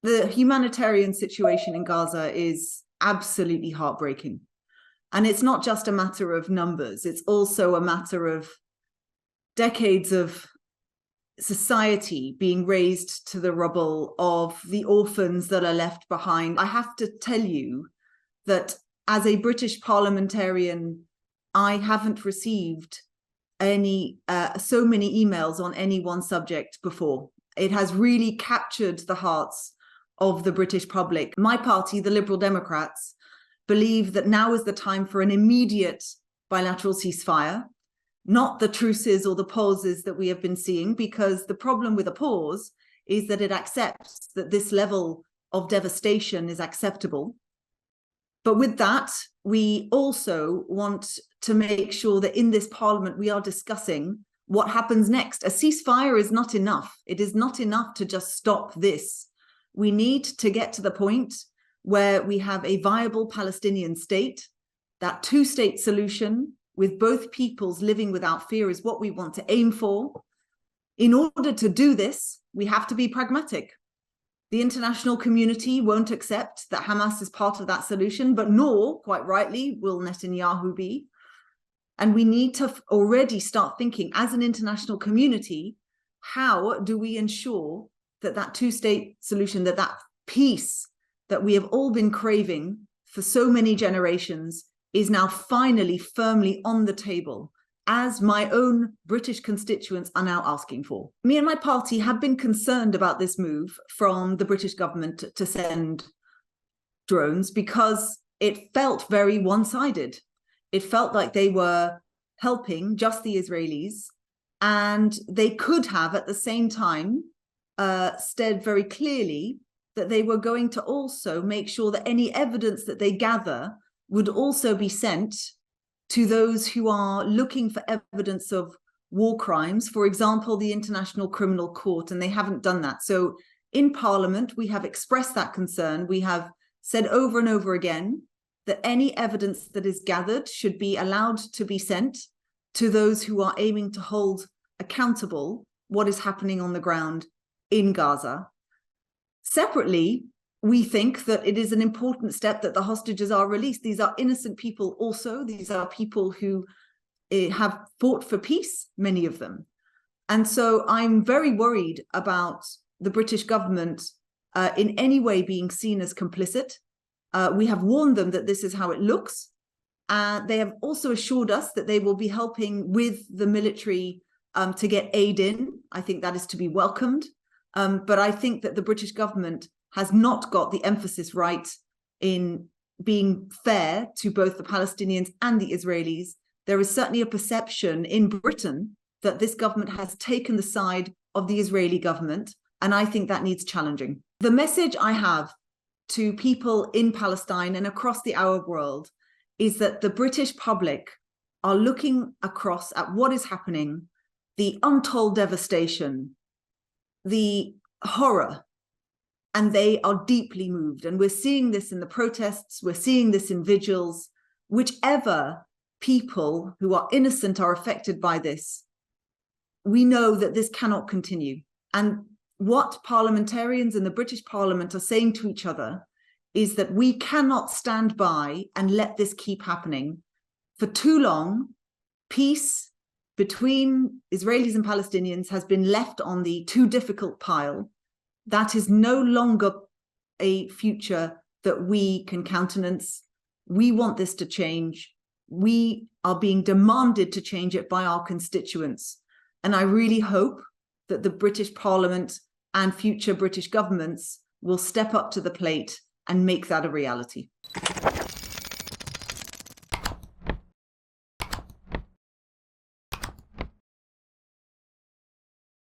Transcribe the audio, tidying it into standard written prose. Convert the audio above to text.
The humanitarian situation in Gaza is absolutely heartbreaking. And it's not just a matter of numbers, it's also a matter of decades of society being razed to the rubble, of the orphans that are left behind. I have to tell you that as a British parliamentarian, I haven't received so many emails on any one subject before. It has really captured the hearts of the British public. My party, the Liberal Democrats, believe that now is the time for an immediate bilateral ceasefire, not the truces or the pauses that we have been seeing, because the problem with a pause is that it accepts that this level of devastation is acceptable. But with that, we also want to make sure that in this parliament, we are discussing what happens next. A ceasefire is not enough. It is not enough to just stop this. We need to get to the point where we have a viable Palestinian state. That two-state solution with both peoples living without fear is what we want to aim for. In order to do this, we have to be pragmatic. The international community won't accept that Hamas is part of that solution, but nor, quite rightly, will Netanyahu be. And we need to already start thinking as an international community, how do we ensure that that two-state solution, that peace that we have all been craving for so many generations is now finally firmly on the table, as my own British constituents are now asking for. Me and my party have been concerned about this move from the British government to send drones because it felt very one-sided. It felt like they were helping just the Israelis, and they could have at the same time said very clearly that they were going to also make sure that any evidence that they gather would also be sent to those who are looking for evidence of war crimes, for example, the International Criminal Court, and they haven't done that. So in Parliament, we have expressed that concern. We have said over and over again that any evidence that is gathered should be allowed to be sent to those who are aiming to hold accountable what is happening on the ground in Gaza. Separately, we think that it is an important step that the hostages are released. These are innocent people also. These are people who have fought for peace, many of them. And so I'm very worried about the British government in any way being seen as complicit. We have warned them that this is how it looks. They have also assured us that they will be helping with the military to get aid in. I think that is to be welcomed. But I think that the British government has not got the emphasis right in being fair to both the Palestinians and the Israelis. There is certainly a perception in Britain that this government has taken the side of the Israeli government, and I think that needs challenging. The message I have to people in Palestine and across the Arab world is that the British public are looking across at what is happening, the untold devastation, the horror, and they are deeply moved. And we're seeing this in the protests, we're seeing this in vigils. Whichever people who are innocent are affected by this, we know that this cannot continue. And what parliamentarians in the British Parliament are saying to each other is that we cannot stand by and let this keep happening. For too long, peace between Israelis and Palestinians has been left on the too difficult pile. That is no longer a future that we can countenance. We want this to change. We are being demanded to change it by our constituents. And I really hope that the British Parliament and future British governments will step up to the plate and make that a reality.